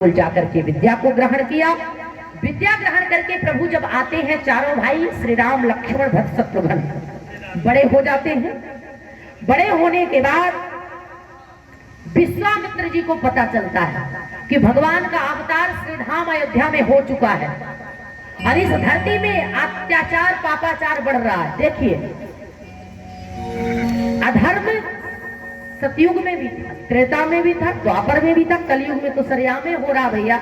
जाकर के विद्या को ग्रहण किया। विद्या ग्रहण करके प्रभु जब आते हैं, चारों भाई श्री राम लक्ष्मण भरत शत्रुघ्न बड़े हो जाते हैं। बड़े होने के बाद विश्वामित्र जी को पता चलता है कि भगवान का अवतार श्री धाम अयोध्या में हो चुका है और इस धरती में अत्याचार पापाचार बढ़ रहा है। देखिए, अधर्म सतयुग में भी था, त्रेता में भी था, द्वापर में भी था, कलयुग में तो सरेआम में हो रहा भैया।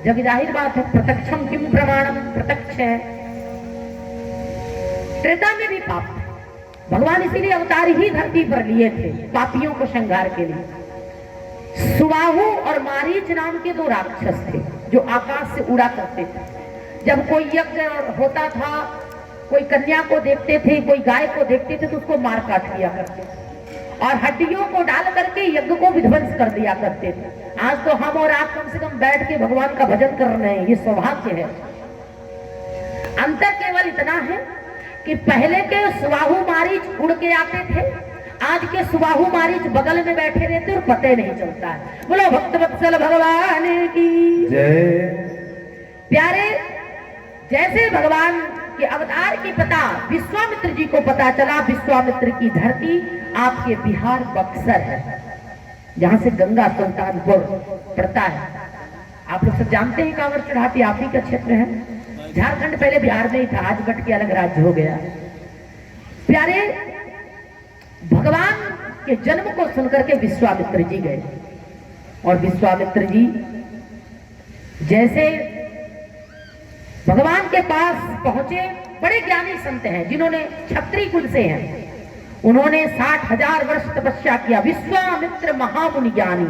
जब जाहिर बात है, प्रत्यक्षम किम प्रमाणम, प्रत्यक्ष है। त्रेता में भी पाप था। भगवान इसीलिए अवतार ही धरती पर लिए थे, पापियों को संहार के लिए। सुबाहु और मारीच नाम के दो राक्षस थे जो आकाश से उड़ा करते थे। जब कोई यज्ञ होता था, कोई कन्या को देखते थे, कोई गाय को देखते थे, तो उसको मार काट दिया करते थे और हड्डियों को डाल करके यज्ञ को विध्वंस कर दिया करते थे। आज तो हम और आप कम से कम बैठ के भगवान का भजन कर रहे हैं, ये सौभाग्य है। अंतर केवल इतना है कि पहले के सुबाहु मारीच उड़ के आते थे, आज के सुबाहु मारीच बगल में बैठे रहते और पता नहीं चलता है। बोलो भक्तवत्सल भगवान की जय। प्यारे, जैसे भगवान के अवतार की पता विश्वामित्र जी को पता चला, विश्वामित्र की धरती आपके बिहार बक्सर है, जहां से गंगा सुल्तानपुर पड़ता है। आप लोग सब जानते हैं, कांवर चढ़ाती आप ही का क्षेत्र है। झारखंड पहले बिहार में ही था, आज बट के अलग राज्य हो गया। प्यारे, भगवान के जन्म को सुनकर के विश्वामित्र जी गए और विश्वामित्र जी जैसे भगवान के पास पहुंचे, बड़े ज्ञानी संत हैं जिन्होंने क्षत्रिय कुल से हैं, उन्होंने 60,000 वर्ष तपस्या किया। विश्वामित्र महामुनि ज्ञानी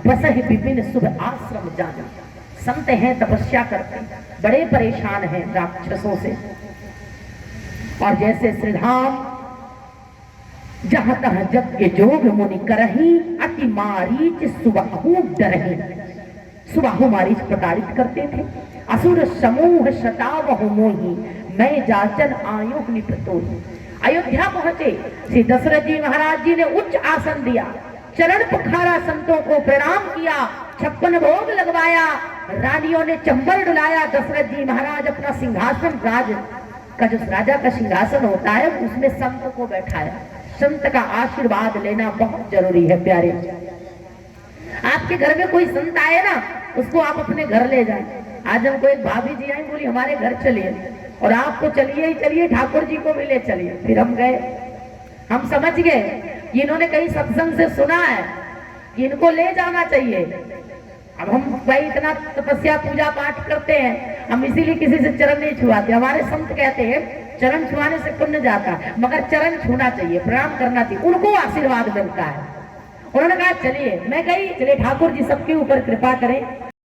बसहि विपिन शुभ आश्रम जानी। संत हैं, तपस्या करते, बड़े परेशान हैं राक्षसों से। और जैसे श्री धाम जहां तहां यज्ञ जोग मुनि करही, अति मारीच सुबाहु डरहि। सुबाहु मारीच प्रताड़ित करते थे। असुर समूह शतावहु मोहि, मैं जाचन आयुः निपतोहि। अयोध्या पहुंचे, श्री दशरथ जी महाराज जी ने उच्च आसन दिया, चरण पखारा, संतों को प्रणाम किया, 56 भोग लगवाया, रानियों ने चंबल डुलाया। दशरथ जी महाराज अपना सिंहासन, राज का जो राजा का सिंहासन होता है, उसमें संत को बैठाया। संत का आशीर्वाद लेना बहुत जरूरी है। प्यारे, आपके घर में कोई संत आए ना, उसको आप अपने घर ले जाएं। आज हमको एक भाभी जी आई, बोली हमारे घर चलिए, और आप तो चलिए ही चलिए, ठाकुर जी को भी ले चलिए। फिर हम गए, हम समझ गए इन्होंने कहीं सत्संग से सुना है कि इनको ले जाना चाहिए। अब हम भाई इतना तपस्या पूजा पाठ करते हैं, हम इसीलिए किसी से चरण नहीं छुआते। हमारे संत कहते हैं चरण छुआने से पुण्य जाता है, मगर चरण छूना चाहिए, प्रणाम करना चाहिए, उनको आशीर्वाद मिलता है। उन्होंने कहा चलिए, मैं गई, चलिए ठाकुर जी सबके ऊपर कृपा करें।